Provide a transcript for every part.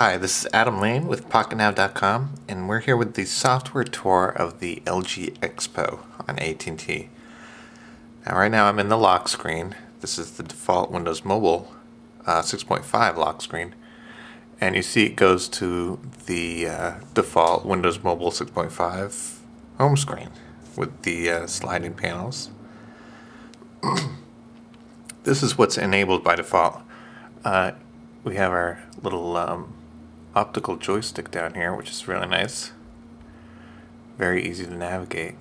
Hi, this is Adam Lane with Pocketnow.com, and we're here with the software tour of the LG Expo on AT&T. Now, right now I'm in the lock screen. This is the default Windows Mobile 6.5 lock screen, and you see it goes to the default Windows Mobile 6.5 home screen with the sliding panels. This is what's enabled by default. We have our little optical joystick down here, which is really nice. Very easy to navigate.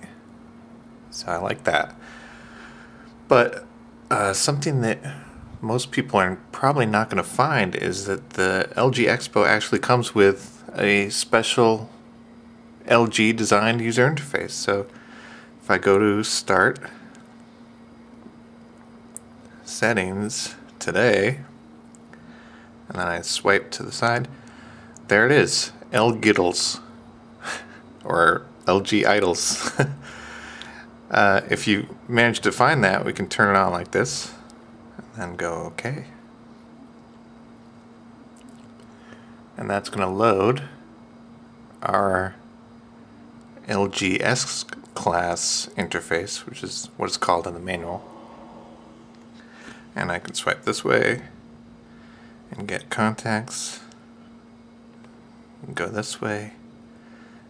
So I like that. But something that most people are probably not going to find is that the LG Expo actually comes with a special LG designed user interface. So if I go to Start, Settings, Today, and then I swipe to the side, there it is, LGiddles, or LG Idols. If you manage to find that, we can turn it on like this, and then go OK. And that's going to load our LG S-Class interface, which is what it's called in the manual. And I can swipe this way and get contacts, and go this way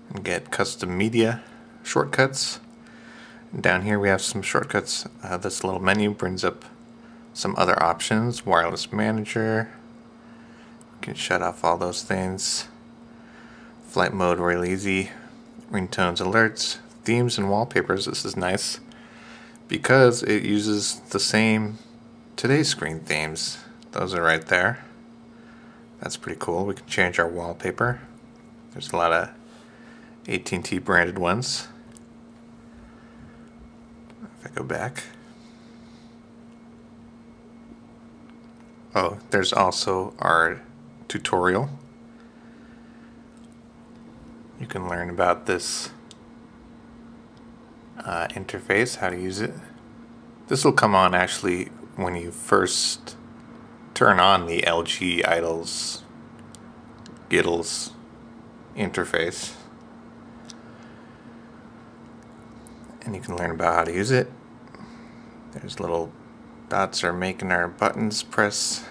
and get custom media shortcuts. And down here we have some shortcuts. This little menu brings up some other options. Wireless manager, you can shut off all those things. Flight mode, really easy. Ringtones, alerts, themes, and wallpapers. This is nice because it uses the same today's screen themes. Those are right there. That's pretty cool. We can change our wallpaper. There's a lot of AT&T branded ones. If I go back. Oh, there's also our tutorial. You can learn about this interface, how to use it. This will come on actually when you first turn on the LG Idols Giddles interface, and you can learn about how to use it. There's little dots are making our buttons press.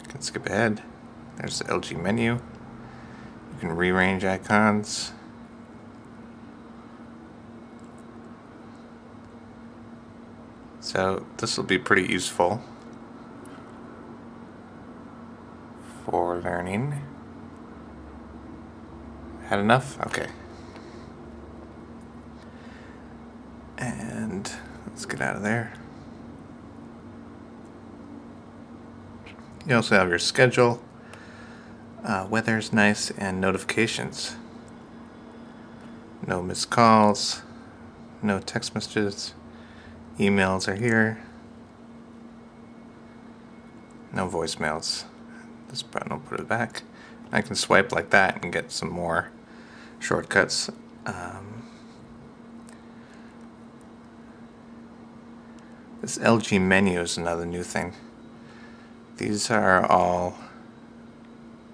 I can skip ahead. There's the LG menu. You can rearrange icons. So this will be pretty useful for learning. Had enough? Okay. And let's get out of there. You also have your schedule, weather's nice, and notifications. No missed calls, no text messages. Emails are here. No voicemails. This button will put it back. I can swipe like that and get some more shortcuts. This LG menu is another new thing. These are all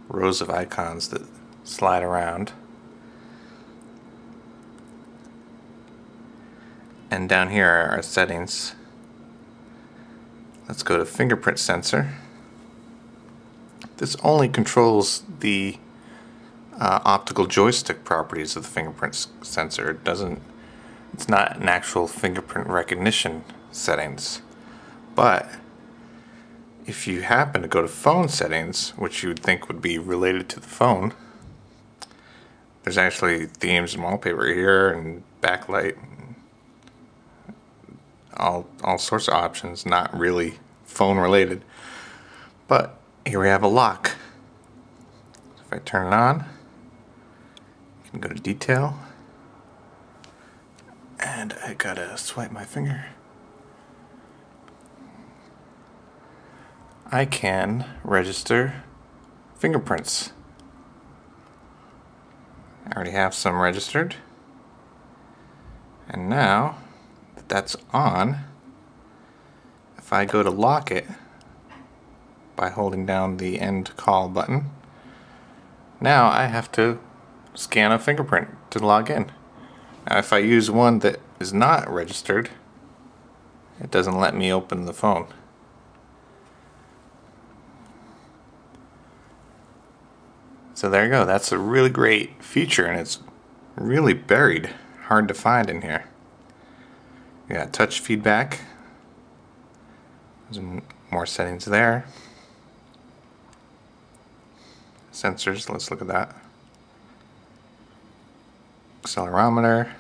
rows of icons that slide around. And down here are our settings. Let's go to fingerprint sensor. This only controls the optical joystick properties of the fingerprint sensor. It's not an actual fingerprint recognition settings. But if you happen to go to phone settings, which you would think would be related to the phone, there's actually themes and wallpaper here and backlight. All sorts of options, not really phone related. But here we have a lock. If I turn it on, you can go to detail, and I gotta swipe my finger. I can register fingerprints. I already have some registered, and now that's on, if I go to lock it, by holding down the end call button. Now I have to scan a fingerprint to log in. Now if I use one that is not registered, it doesn't let me open the phone. So there you go, that's a really great feature, and it's really buried, hard to find in here. You got touch feedback, there's more settings there. Sensors, let's look at that. Accelerometer,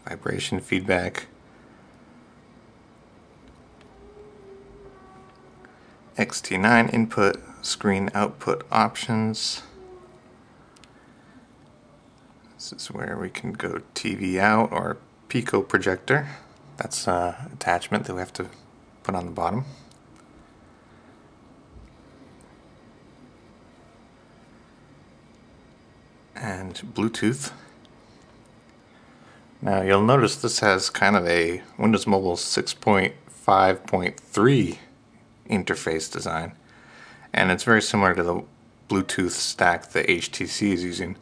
vibration feedback, XT9 input, screen output options. This is where we can go TV out or Pico projector. That's an attachment that we have to put on the bottom. And Bluetooth. Now you'll notice this has kind of a Windows Mobile 6.5.3 interface design, and it's very similar to the Bluetooth stack that HTC is using,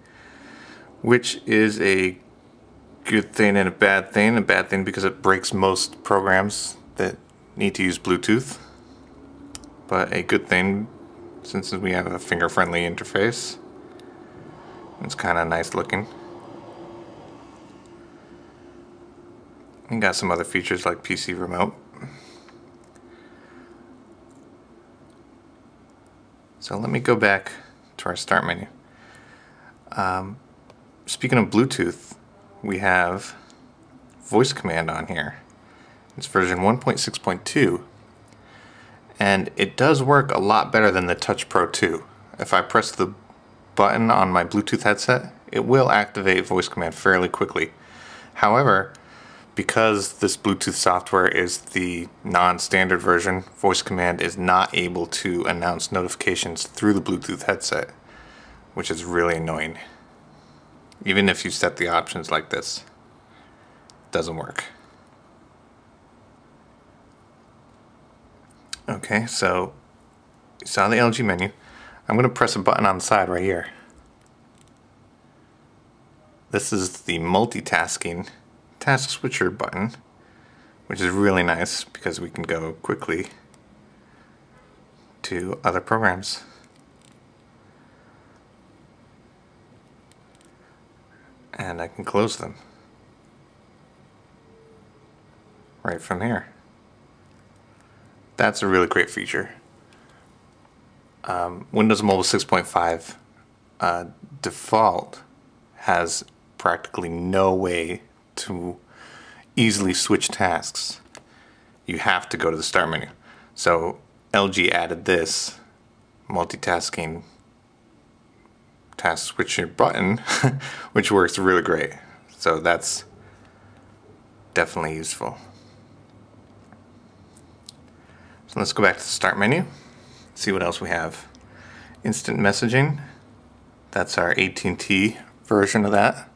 which is a good thing and a bad thing. A bad thing because it breaks most programs that need to use Bluetooth, but a good thing since we have a finger-friendly interface. It's kind of nice looking. And got some other features like PC remote. So let me go back to our start menu. Speaking of Bluetooth, we have voice command on here. It's version 1.6.2, and it does work a lot better than the Touch Pro 2. If I press the button on my Bluetooth headset, it will activate voice command fairly quickly. However, because this Bluetooth software is the non-standard version, voice command is not able to announce notifications through the Bluetooth headset, which is really annoying. Even if you set the options like this, it doesn't work. Okay, so you saw the LG menu. I'm going to press a button on the side right here. This is the multitasking task switcher button, which is really nice because we can go quickly to other programs. And I can close them right from here. That's a really great feature. Windows Mobile 6.5 default has practically no way to easily switch tasks. You have to go to the start menu. So LG added this multitasking task switcher button, which works really great. So that's definitely useful. So let's go back to the start menu. See what else we have. Instant messaging. That's our AT&T version of that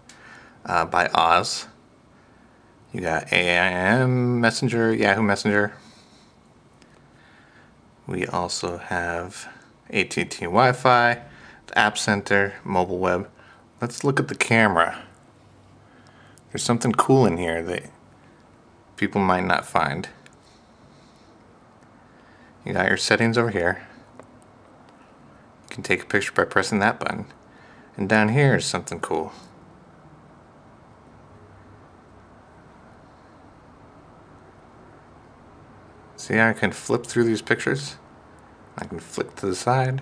by Oz. You got AIM Messenger, Yahoo Messenger. We also have AT&T Wi-Fi, the App Center, mobile web. Let's look at the camera. There's something cool in here that people might not find. You got your settings over here. You can take a picture by pressing that button. And down here is something cool. See how I can flip through these pictures? I can flick to the side.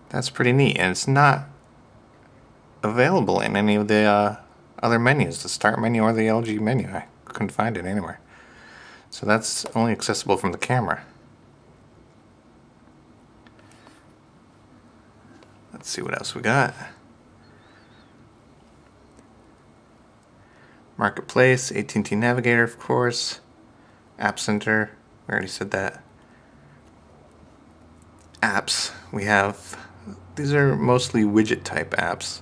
That's pretty neat, and it's not available in any of the other menus, the start menu or the LG menu. I couldn't find it anywhere. So that's only accessible from the camera. Let's see what else we got. Marketplace, AT&T Navigator, of course. App Center, we already said that. Apps, we have, these are mostly widget type apps.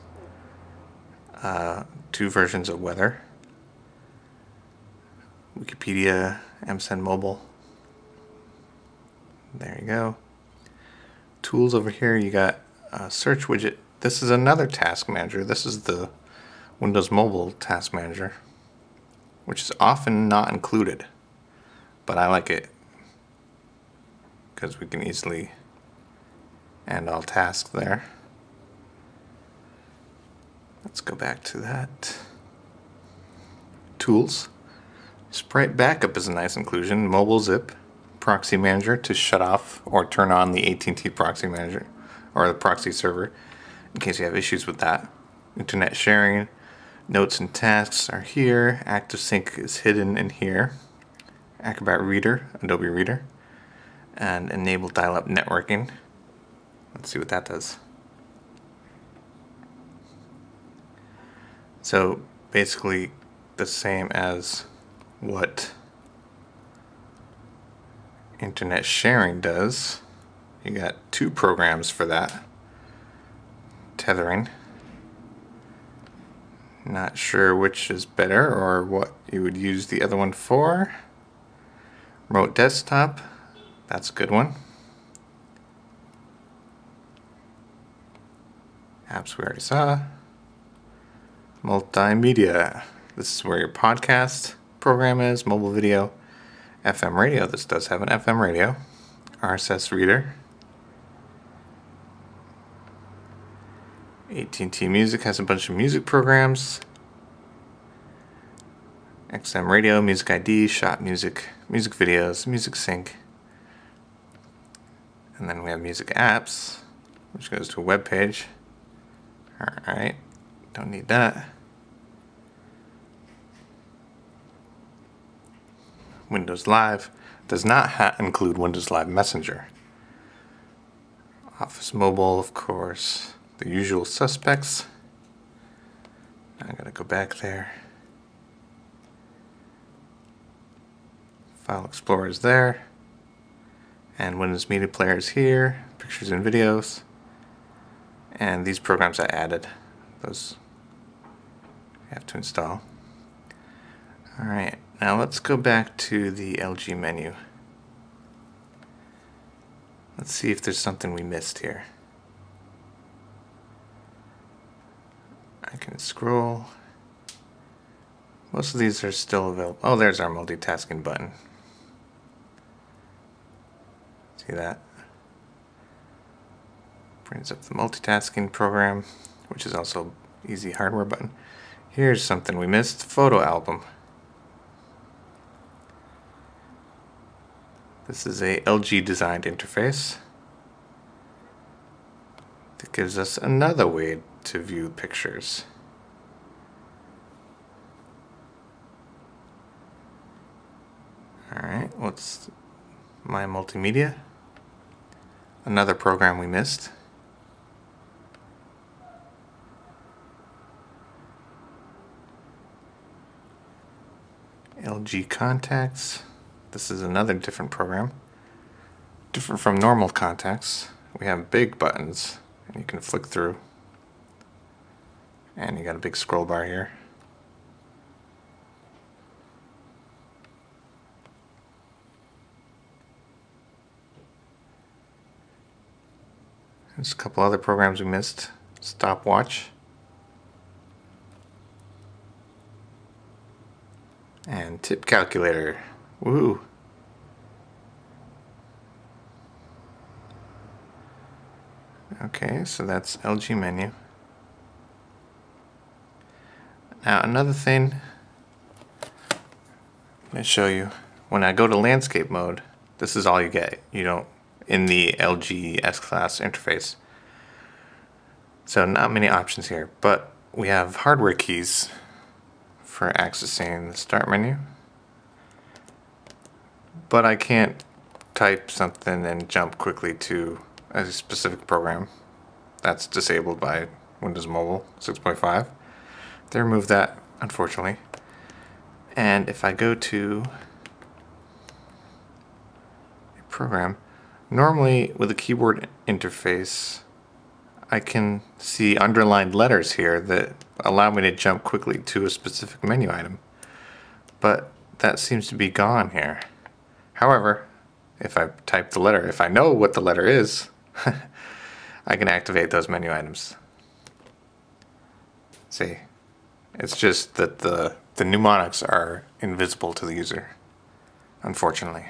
two versions of weather. Wikipedia, MSN Mobile. There you go. Tools over here, you got a search widget. This is another task manager. This is the Windows Mobile Task Manager, which is often not included, but I like it because we can easily end all tasks there. Let's go back to that. Tools. Sprite Backup is a nice inclusion. Mobile Zip. Proxy Manager to shut off or turn on the AT&T proxy manager or the proxy server in case you have issues with that. Internet sharing. Notes and tasks are here. Active Sync is hidden in here. Acrobat Reader, Adobe Reader. And enable dial-up networking. Let's see what that does. So basically the same as what internet sharing does. You got two programs for that. Tethering. Not sure which is better or what you would use the other one for. Remote desktop, that's a good one. Apps we already saw. Multimedia, this is where your podcast program is. Mobile video. FM radio, this does have an FM radio. RSS reader. AT&T Music has a bunch of music programs. XM radio, Music ID, Shop Music, music videos, Music Sync. And then we have music apps, which goes to a web page. Alright, don't need that. Windows Live does not include Windows Live Messenger. Office Mobile, of course, the usual suspects. I gotta go back there. File Explorer is there. And Windows Media Player is here. Pictures and videos. And these programs I added, those you have to install. Alright, now let's go back to the LG menu. Let's see if there's something we missed here. I can scroll. Most of these are still available. Oh, there's our multitasking button. See that? Brings up the multitasking program, which is also easy hardware button. Here's something we missed, photo album. This is a LG designed interface that gives us another way to view pictures. Alright, what's my multimedia? Another program we missed. LG Contacts. This is another different program. Different from normal contacts. We have big buttons and you can flick through. And you got a big scroll bar here. There's a couple other programs we missed. Stopwatch. And tip calculator. Woohoo! Okay, so that's LG menu. Now another thing I'm going to show you. When I go to landscape mode, this is all you get. You don't in the LG S-Class interface. So not many options here, but we have hardware keys for accessing the start menu. But I can't type something and jump quickly to a specific program. That's disabled by Windows Mobile 6.5. They removed that, unfortunately. And if I go to a program, normally with a keyboard interface, I can see underlined letters here that allow me to jump quickly to a specific menu item, but that seems to be gone here. However, if I type the letter, if I know what the letter is, I can activate those menu items. See, it's just that the mnemonics are invisible to the user, unfortunately.